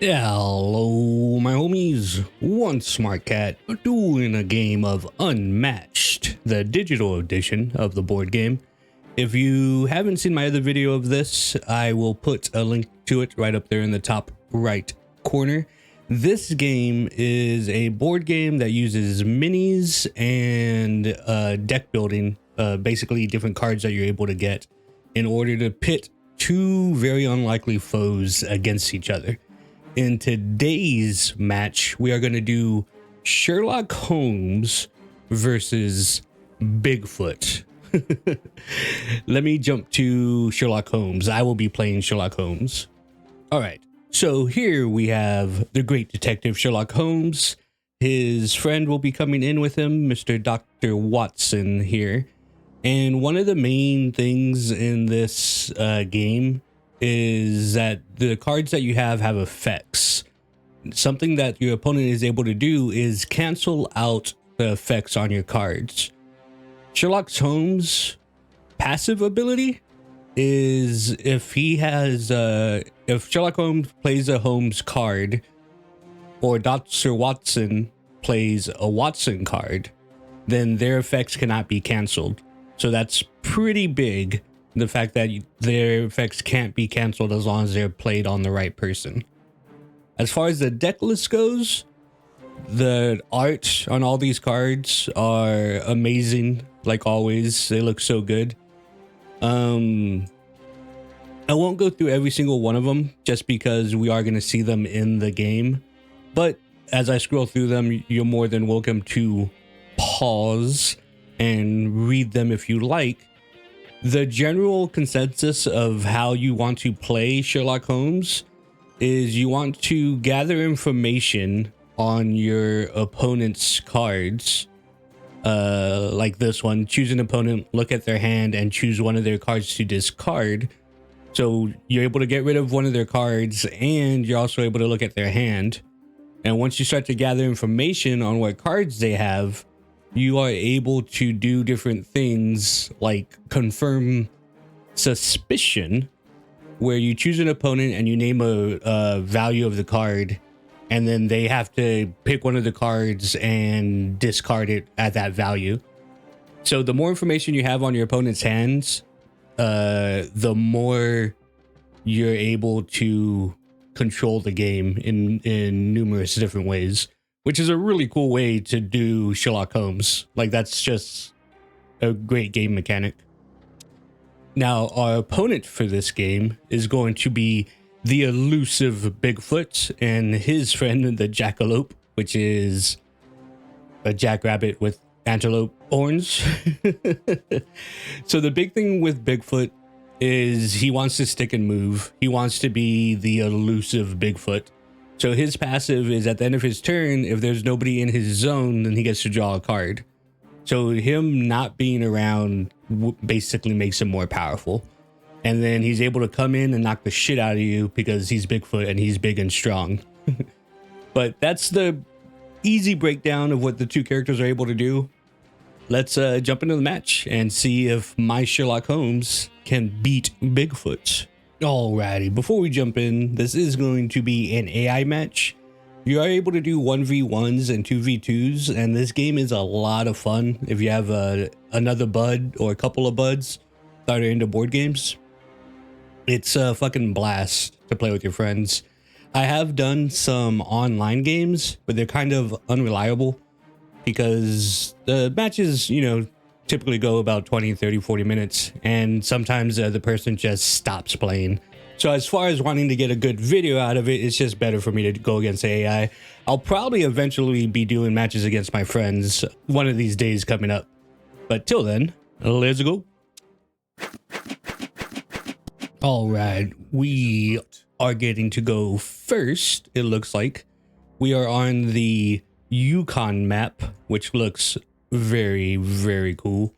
Hello, my homies. One smart cat doing a game of Unmatched, the digital edition of the board game. If you haven't seen my other video of this, I will put a link to it right up there in the top right corner. This game is a board game that uses minis and deck building, basically different cards that you're able to get in order to pit two very unlikely foes against each other. In today's match, we are going to do Sherlock Holmes versus Bigfoot. Let me jump to Sherlock Holmes. I will be playing Sherlock Holmes. All right. So here we have the great detective Sherlock Holmes. His friend will be coming in with him, Mr. Dr. Watson here. And one of the main things in this game is that the cards that you have effects. Something that your opponent is able to do is cancel out the effects on your cards. Sherlock Holmes' passive ability is if Sherlock Holmes plays a Holmes card or Dr. Watson plays a Watson card, then their effects cannot be canceled. So that's pretty big. The fact that their effects can't be canceled as long as they're played on the right person. As far as the deck list goes, the art on all these cards are amazing. Like always, they look so good. I won't go through every single one of them just because we are going to see them in the game. But as I scroll through them, you're more than welcome to pause and read them if you like. The general consensus of how you want to play Sherlock Holmes is you want to gather information on your opponent's cards. Like this one, choose an opponent, look at their hand, and choose one of their cards to discard. So you're able to get rid of one of their cards, and you're also able to look at their hand. And once you start to gather information on what cards they have, you are able to do different things like confirm suspicion, where you choose an opponent and you name a value of the card, and then they have to pick one of the cards and discard it at that value. So the more information you have on your opponent's hands, the more you're able to control the game in numerous different ways, which is a really cool way to do Sherlock Holmes. Like, that's just a great game mechanic. Now, our opponent for this game is going to be the elusive Bigfoot and his friend, the jackalope, which is a jackrabbit with antelope horns. So the big thing with Bigfoot is he wants to stick and move. He wants to be the elusive Bigfoot. So his passive is at the end of his turn, if there's nobody in his zone, then he gets to draw a card. So him not being around basically makes him more powerful. And then he's able to come in and knock the shit out of you because he's Bigfoot and he's big and strong. But that's the easy breakdown of what the two characters are able to do. Let's jump into the match and see if my Sherlock Holmes can beat Bigfoot. Alrighty, before we jump in, this is going to be an AI match. You are able to do 1v1s and 2v2s, and this game is a lot of fun if you have another bud or a couple of buds that are into board games. It's a fucking blast to play with your friends. I have done some online games, but they're kind of unreliable because the matches, typically go about 20, 30, 40 minutes, and sometimes the person just stops playing. So as far as wanting to get a good video out of it, it's just better for me to go against AI. I'll probably eventually be doing matches against my friends one of these days coming up. But till then, let's go. All right, we are getting to go first, it looks like. We are on the Yukon map, which looks very, very cool.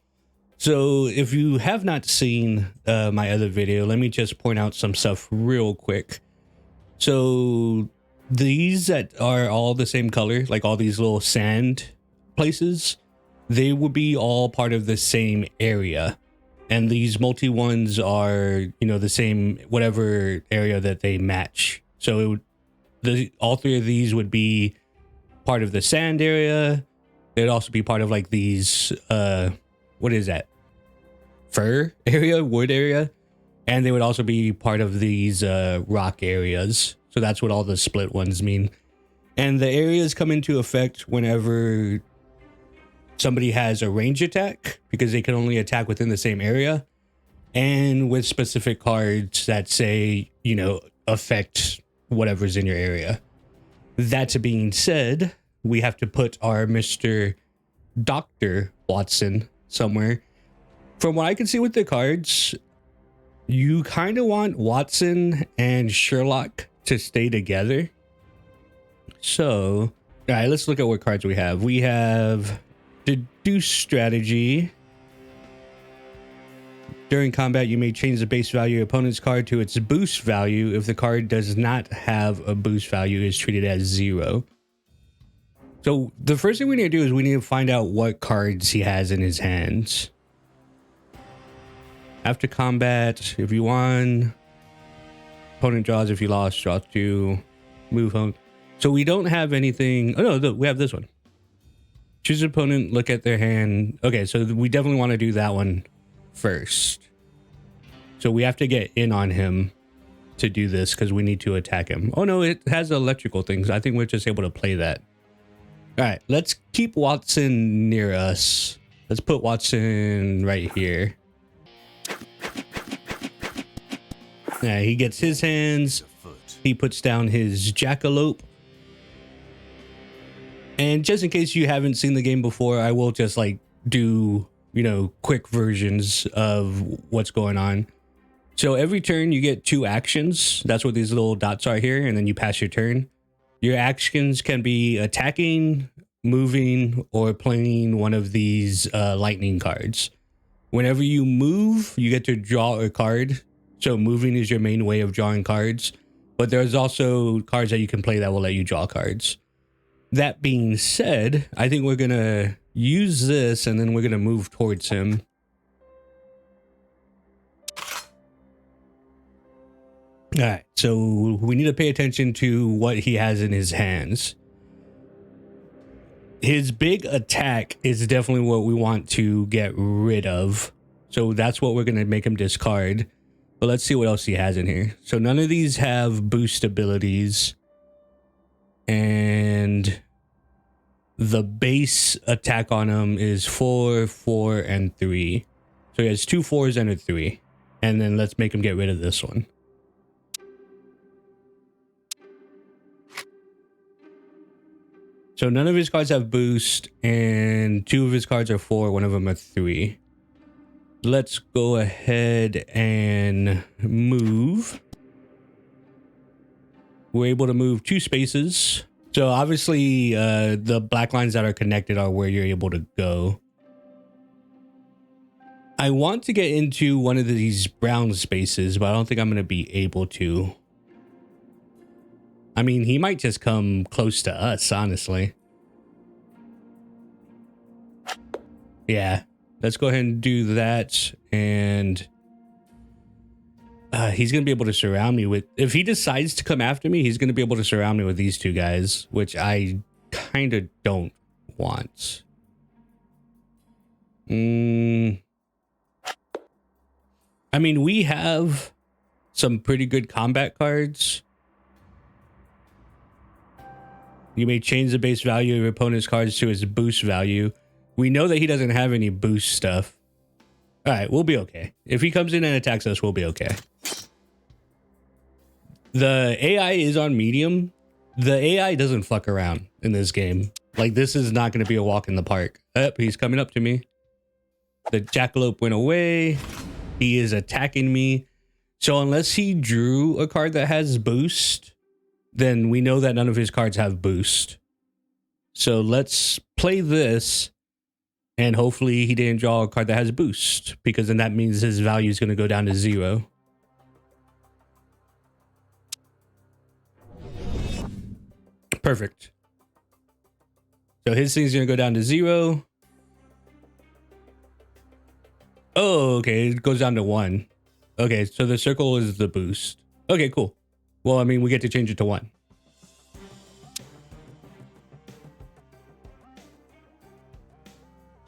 So if you have not seen my other video, let me just point out some stuff real quick. So these that are all the same color, like all these little sand places, they would be all part of the same area. And these multi ones are, the same, whatever area that they match. So all three of these would be part of the sand area. They'd also be part of like these what is that, fur area, wood area, and they would also be part of these rock areas. So that's what all the split ones mean. And the areas come into effect whenever somebody has a range attack, because they can only attack within the same area, and with specific cards that say, you know, affect whatever's in your area. That being said, we have to put our Mr. Dr. Watson somewhere. From what I can see with the cards, you kind of want Watson and Sherlock to stay together. So, all right, let's look at what cards we have. We have Deduce Strategy. During combat, you may change the base value of your opponent's card to its boost value. If the card does not have a boost value, it is treated as 0. So the first thing we need to do is we need to find out what cards he has in his hands. After combat, if you won, opponent draws. If you lost, draw 2. Move home. So we don't have anything. Oh no, look, we have this one. Choose an opponent, look at their hand. Okay, so we definitely want to do that one first. So we have to get in on him to do this because we need to attack him. Oh no, it has electrical things. I think we're just able to play that. All right, let's keep Watson near us. Let's put Watson right here. Yeah, he gets his hands. He puts down his jackalope. And just in case you haven't seen the game before, I will just like do, you know, quick versions of what's going on. So every turn you get 2 actions. That's what these little dots are here. And then you pass your turn. Your actions can be attacking, moving, or playing one of these lightning cards. Whenever you move, you get to draw a card. So moving is your main way of drawing cards. But there's also cards that you can play that will let you draw cards. That being said, I think we're going to use this and then we're going to move towards him. All right, so we need to pay attention to what he has in his hands. His big attack is definitely what we want to get rid of. So that's what we're going to make him discard. But let's see what else he has in here. So none of these have boost abilities. And the base attack on him is 4, 4, and 3. So he has 2 4s and a 3. And then let's make him get rid of this one. So none of his cards have boost, and 2 of his cards are 4, one of them are 3. Let's go ahead and move. We're able to move 2 spaces. So obviously the black lines that are connected are where you're able to go. I want to get into one of these brown spaces, but I don't think I'm going to be able to. I mean, he might just come close to us, honestly. Yeah, let's go ahead and do that. And he's going to be able to surround me with... If he decides to come after me, he's going to be able to surround me with these 2 guys, which I kind of don't want. I mean, we have some pretty good combat cards. You may change the base value of your opponent's cards to its boost value. We know that he doesn't have any boost stuff. All right, we'll be okay. If he comes in and attacks us, we'll be okay. The AI is on medium. The AI doesn't fuck around in this game. Like, this is not going to be a walk in the park. He's coming up to me. The jackalope went away. He is attacking me. So unless he drew a card that has boost, then we know that none of his cards have boost. So let's play this. And hopefully he didn't draw a card that has boost, because then that means his value is going to go down to 0. Perfect. So his thing's going to go down to 0. Oh, okay. It goes down to 1. Okay, so the circle is the boost. Okay, cool. Well, I mean, we get to change it to 1.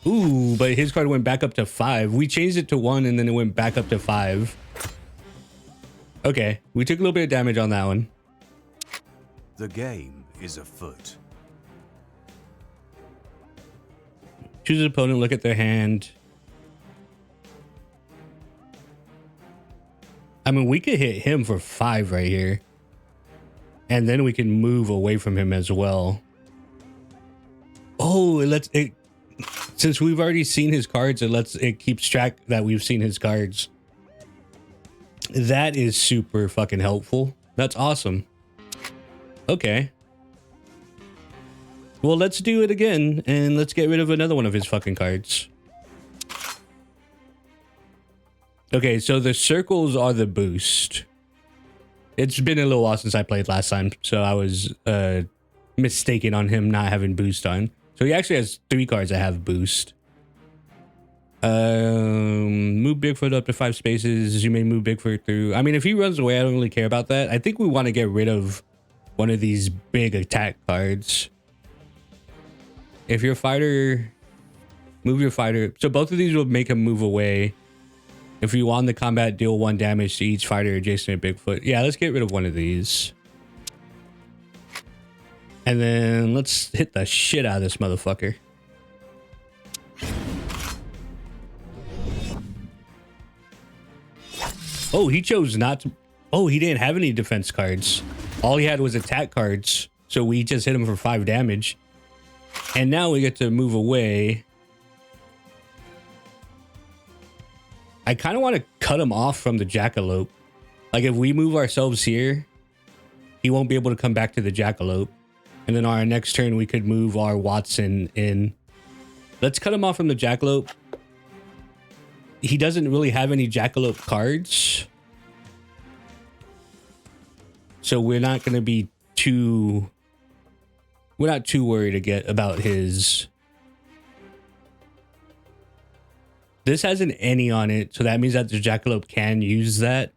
Ooh, but his card went back up to 5. We changed it to 1 and then it went back up to 5. Okay, we took a little bit of damage on that one. The game is afoot. Choose an opponent, look at their hand. I mean, we could hit him for 5 right here. And then we can move away from him as well. Oh, since we've already seen his cards, it keeps track that we've seen his cards. That is super fucking helpful. That's awesome. Okay. Well, let's do it again, and let's get rid of another one of his fucking cards. Okay, so the circles are the boost. It's been a little while since I played last time, so I was mistaken on him not having boost on. So he actually has 3 cards that have boost. Move Bigfoot up to 5 spaces. You may move Bigfoot through. I mean, if he runs away, I don't really care about that. I think we want to get rid of one of these big attack cards. If your fighter, move your fighter. So both of these will make him move away. If you want the combat, deal 1 damage to each fighter adjacent to Bigfoot. Yeah, let's get rid of one of these. And then let's hit the shit out of this motherfucker. Oh, he chose not to. Oh, he didn't have any defense cards. All he had was attack cards. So we just hit him for 5 damage. And now we get to move away. I kind of want to cut him off from the jackalope. Like if we move ourselves here, he won't be able to come back to the jackalope. And then our next turn, we could move our Watson in. Let's cut him off from the jackalope. He doesn't really have any jackalope cards. So we're not going to be too... We're not too worried about his... This has an any on it, so that means that the jackalope can use that.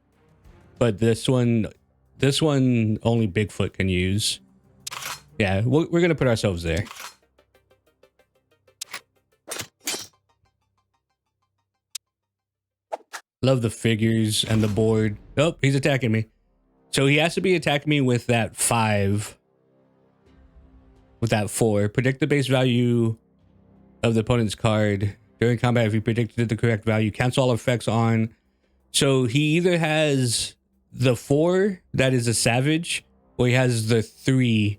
But this one only Bigfoot can use. Yeah, we're going to put ourselves there. Love the figures and the board. Oh, he's attacking me. So he has to be attacking me with that 5. With that 4. Predict the base value of the opponent's card. During combat, if you predicted the correct value, cancel all effects on. So he either has the 4 that is a savage, or he has the 3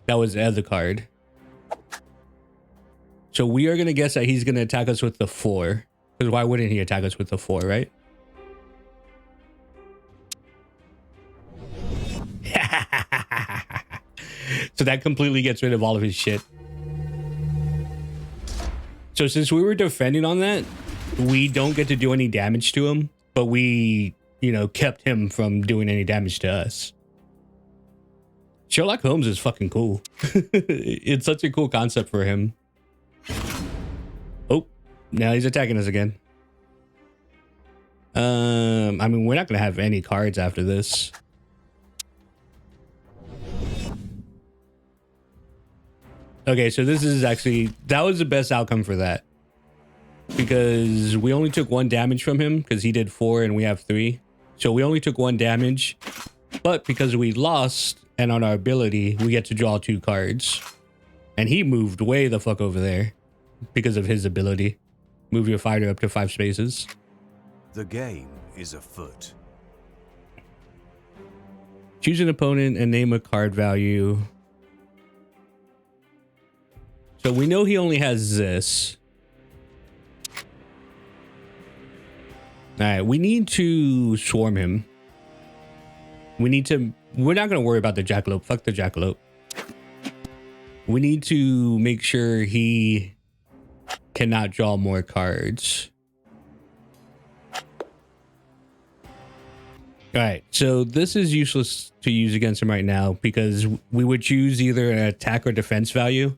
that was the other card. So we are going to guess that he's going to attack us with the 4. Because why wouldn't he attack us with the 4, right? So that completely gets rid of all of his shit. So since we were defending on that, we don't get to do any damage to him, but we, kept him from doing any damage to us. Sherlock Holmes is fucking cool. It's such a cool concept for him. Oh, now he's attacking us again. I mean, we're not going to have any cards after this. Okay, so this is actually... That was the best outcome for that. Because we only took 1 damage from him, because he did 4 and we have 3. So we only took 1 damage. But because we lost, and on our ability, we get to draw 2 cards. And he moved way the fuck over there. Because of his ability. Move your fighter up to 5 spaces. The game is afoot. Choose an opponent and name a card value. So we know he only has this. All right, we need to swarm him. We're not going to worry about the jackalope. Fuck the jackalope. We need to make sure he cannot draw more cards. All right, so this is useless to use against him right now because we would choose either an attack or defense value.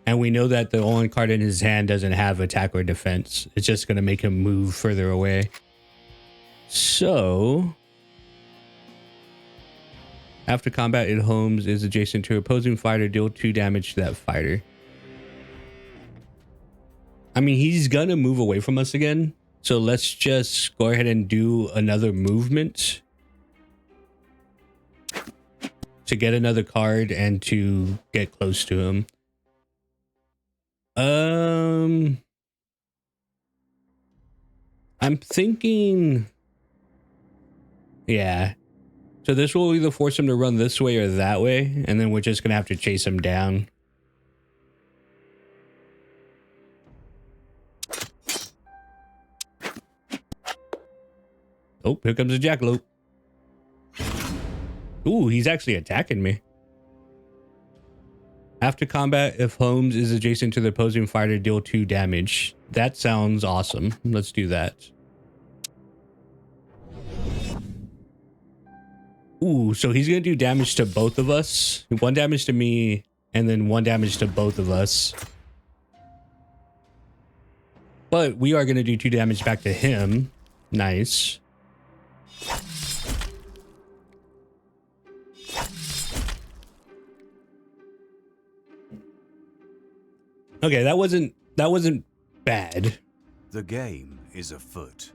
And we know that the only card in his hand doesn't have attack or defense. It's just going to make him move further away. So, after combat, it Holmes is adjacent to opposing fighter. Deal 2 damage to that fighter. I mean, he's gonna move away from us again. So let's just go ahead and do another movement to get another card and to get close to him. I'm thinking, yeah. So this will either force him to run this way or that way, and then we're just gonna have to chase him down. Oh, here comes a jackalope. Ooh, he's actually attacking me. After combat, if Holmes is adjacent to the opposing fighter, deal 2 damage. That sounds awesome. Let's do that. Ooh, so he's gonna do damage to both of us. 1 damage to me, and then 1 damage to both of us. But we are gonna do 2 damage back to him. Nice. Okay, that wasn't bad. The game is afoot.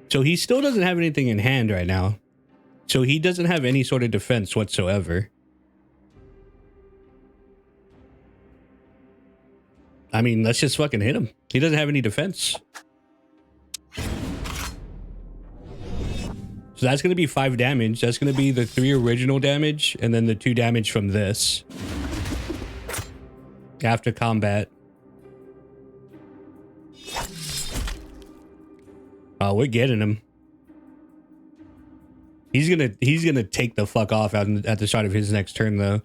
So he still doesn't have anything in hand right now. So he doesn't have any sort of defense whatsoever. I mean, let's just fucking hit him. He doesn't have any defense. So that's going to be 5 damage. That's going to be the 3 original damage and then the 2 damage from this. After combat. Oh, we're getting him. He's gonna take the fuck off at the start of his next turn though.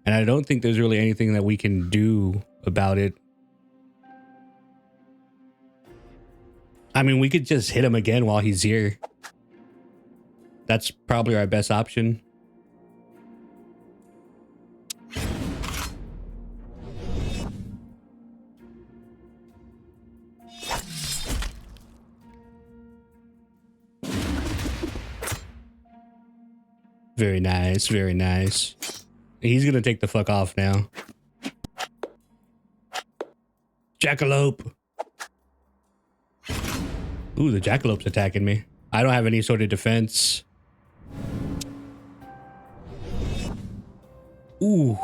And I don't think there's really anything that we can do about it. I mean, we could just hit him again while he's here. That's probably our best option. Very nice, very nice. He's gonna take the fuck off now. Jackalope. Ooh, the jackalope's attacking me. I don't have any sort of defense. Ooh.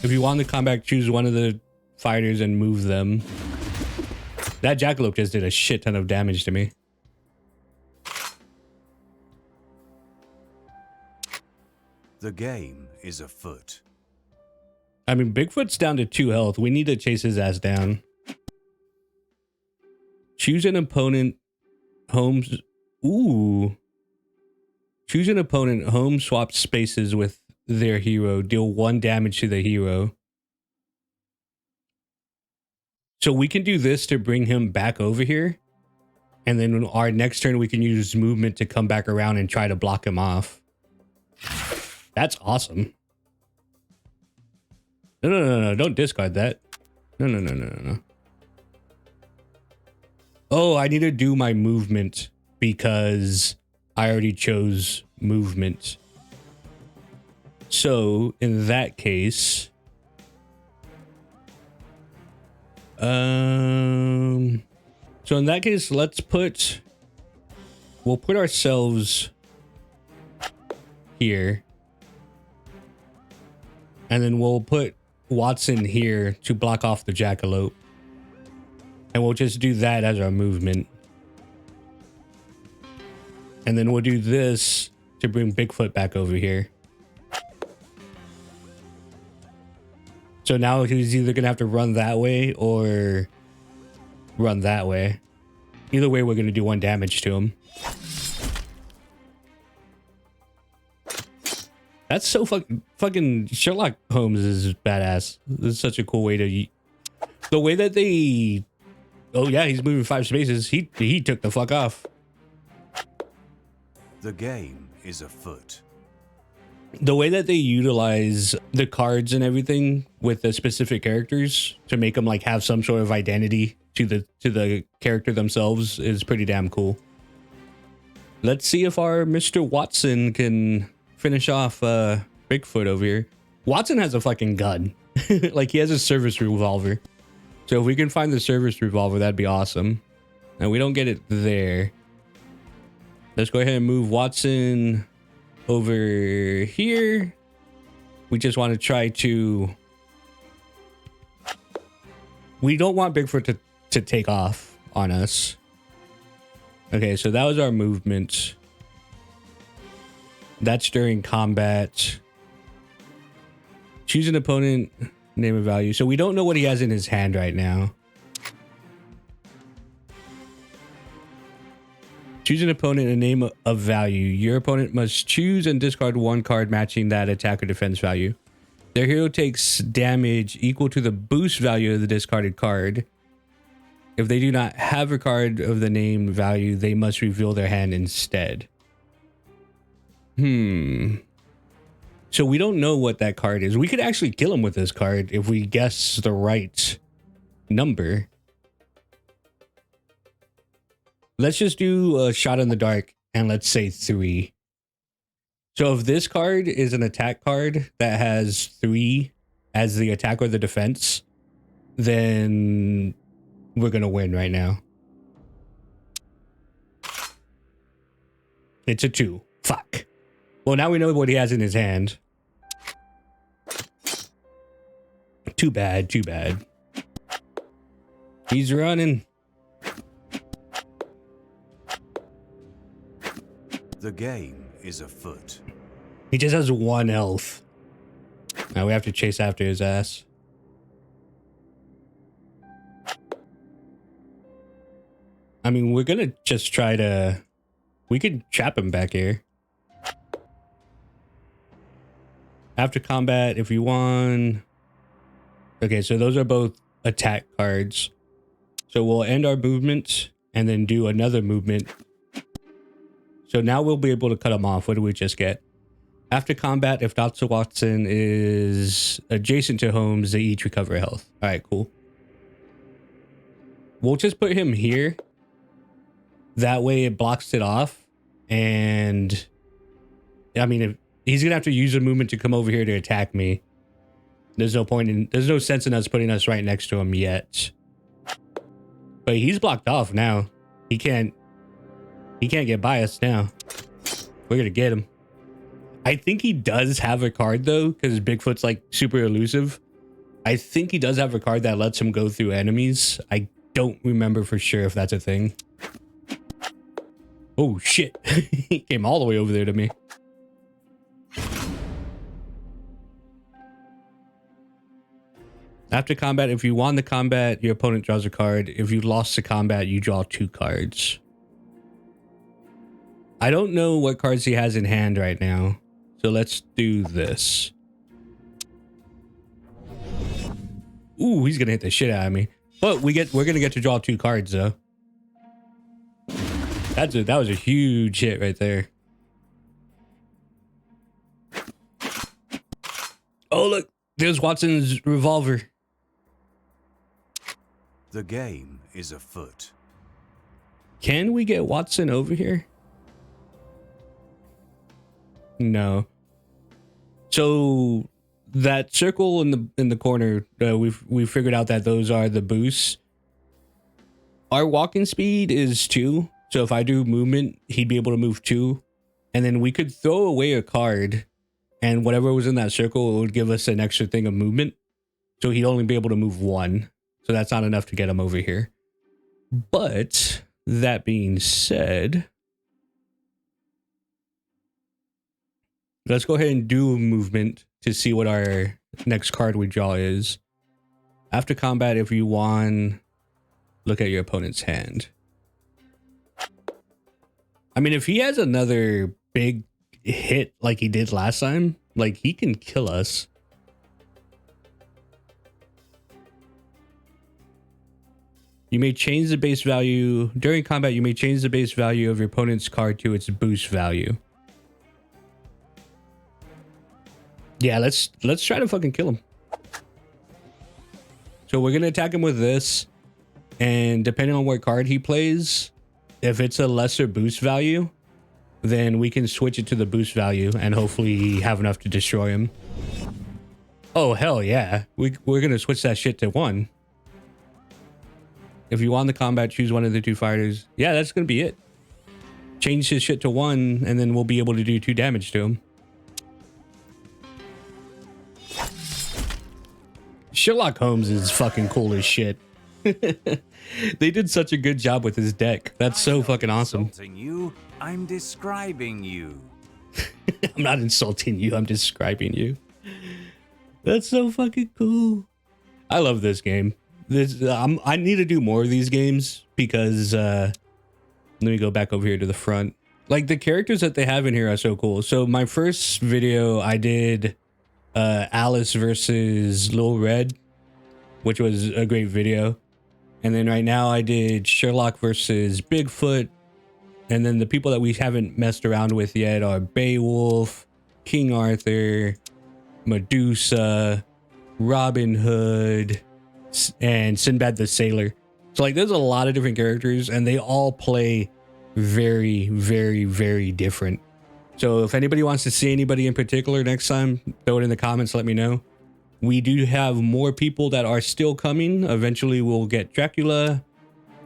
If you want to combat, choose one of the fighters and move them. That jackalope just did a shit ton of damage to me. The game is afoot. I mean, Bigfoot's down to 2 health. We need to chase his ass down. Choose an opponent. Holmes. Ooh. Choose an opponent. Holmes swaps spaces with their hero. Deal 1 damage to the hero. So we can do this to bring him back over here. And then our next turn, we can use movement to come back around and try to block him off. That's awesome. No. Don't discard that. No. Oh, I need to do my movement because I already chose movement. So in that case, so in that case, we'll put ourselves here. And then we'll put Watson here to block off the jackalope. And we'll just do that as our movement. And then we'll do this to bring Bigfoot back over here. So now he's either going to have to run that way or run that way. Either way, we're going to do 1 damage to him. That's so fucking Sherlock Holmes is badass. This is such a cool way to... The way that they... Oh yeah, he's moving 5 spaces. He took the fuck off. The game is afoot. The way that they utilize the cards and everything with the specific characters to make them like have some sort of identity to the character themselves is pretty damn cool. Let's see if our Mr. Watson can finish off Bigfoot over here. Watson has a fucking gun. Like he has a service revolver. So if we can find the service revolver, that'd be awesome. And we don't get it there. Let's go ahead and move Watson over here. We just want to try to... We don't want Bigfoot to take off on us. Okay, so that was our movement. That's during combat. Choose an opponent, name a value. So we don't know what he has in his hand right now. Choose an opponent and name a value. Your opponent must choose and discard one card matching that attack or defense value. Their hero takes damage equal to the boost value of the discarded card. If they do not have a card of the named value, they must reveal their hand instead. So we don't know what that card is. We could actually kill him with this card if we guess the right number. Let's just do a shot in the dark and let's say 3. So if this card is an attack card that has 3 as the attack or the defense, then we're going to win right now. It's a 2. Fuck. Well, now we know what he has in his hand. Too bad, too bad. He's running. The game is afoot. He just has 1 health. Now we have to chase after his ass. I mean, we're gonna just try to... We could trap him back here. After combat, if you won... Okay, so those are both attack cards. So we'll end our movement and then do another movement. So now we'll be able to cut him off. What do we just get? After combat, if Dr. Watson is adjacent to Holmes, they each recover health. All right, cool. We'll just put him here. That way it blocks it off. And I mean, if he's gonna have to use a movement to come over here to attack me. There's no sense in us putting us right next to him yet. But he's blocked off now. He can't get by us now. We're gonna get him. I think he does have a card though, because Bigfoot's like super elusive. I think he does have a card that lets him go through enemies. I don't remember for sure if that's a thing. Oh shit. He came all the way over there to me. After combat, if you won the combat, your opponent draws a card. If you lost the combat, you draw 2 cards. I don't know what cards he has in hand right now. So let's do this. Ooh, he's gonna hit the shit out of me. But we're gonna get to draw 2 cards though. That was a huge hit right there. Oh look, there's Watson's revolver. The game is afoot. Can we get Watson over here? No. So that circle in the corner, we figured out that those are the boosts. Our walking speed is 2. So if I do movement, he'd be able to move 2. And then we could throw away a card and whatever was in that circle, it would give us an extra thing of movement. So he'd only be able to move 1. So that's not enough to get him over here. But that being said, let's go ahead and do a movement to see what our next card we draw is. After combat, if you won, look at your opponent's hand. I mean, if he has another big hit like he did last time, like he can kill us. You may change the base value. During combat, you may change the base value of your opponent's card to its boost value. Yeah, let's try to fucking kill him. So we're gonna attack him with this, and depending on what card he plays, if it's a lesser boost value, then we can switch it to the boost value and hopefully have enough to destroy him. Oh, hell yeah. We're going to switch that shit to 1. If you want the combat, choose one of the 2 fighters. Yeah, that's going to be it. Change his shit to 1, and then we'll be able to do 2 damage to him. Sherlock Holmes is fucking cool as shit. They did such a good job with his deck. That's so fucking awesome. Insulting you, I'm describing you. I'm not insulting you, I'm describing you. That's so fucking cool. I love this game. I need to do more of these games because let me go back over here to the front. Like, the characters that they have in here are so cool. So my first video I did Alice versus Lil Red, which was a great video. And then right now I did Sherlock versus Bigfoot. And then the people that we haven't messed around with yet are Beowulf, King Arthur, Medusa, Robin Hood, and Sinbad the Sailor. So like, there's a lot of different characters and they all play very, very, very different. So if anybody wants to see anybody in particular next time, throw it in the comments, let me know. We do have more people that are still coming. Eventually we'll get Dracula,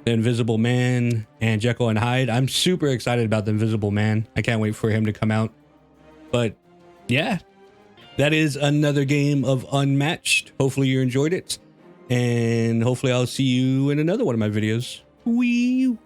the Invisible Man, and Jekyll and Hyde. I'm super excited about the Invisible Man. I can't wait for him to come out. But yeah, that is another game of Unmatched. Hopefully you enjoyed it. And hopefully I'll see you in another one of my videos. Wee!